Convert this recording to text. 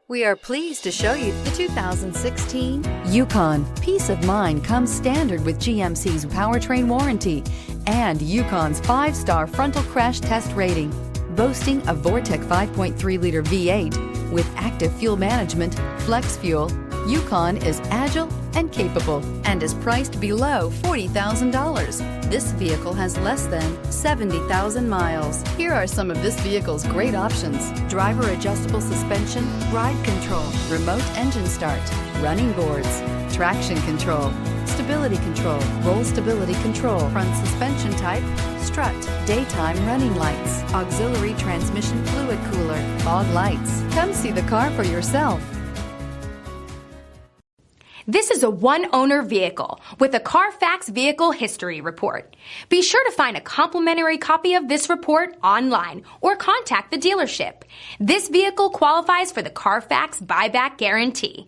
We are pleased to show you the 2016 Yukon. Peace of mind comes standard with GMC's powertrain warranty and Yukon's 5-star frontal crash test rating. Boasting a Vortec 5.3-liter V8 with active fuel management, flex fuel, Yukon is agile and capable and is priced below $40,000. This vehicle has less than 70,000 miles. Here are some of this vehicle's great options: driver adjustable suspension, ride control, remote engine start, running boards, traction control, stability control, roll stability control, front suspension type, strut, daytime running lights, auxiliary transmission fluid cooler, fog lights. Come see the car for yourself. This is a one-owner vehicle with a Carfax Vehicle History Report. Be sure to find a complimentary copy of this report online or contact the dealership. This vehicle qualifies for the Carfax Buyback Guarantee.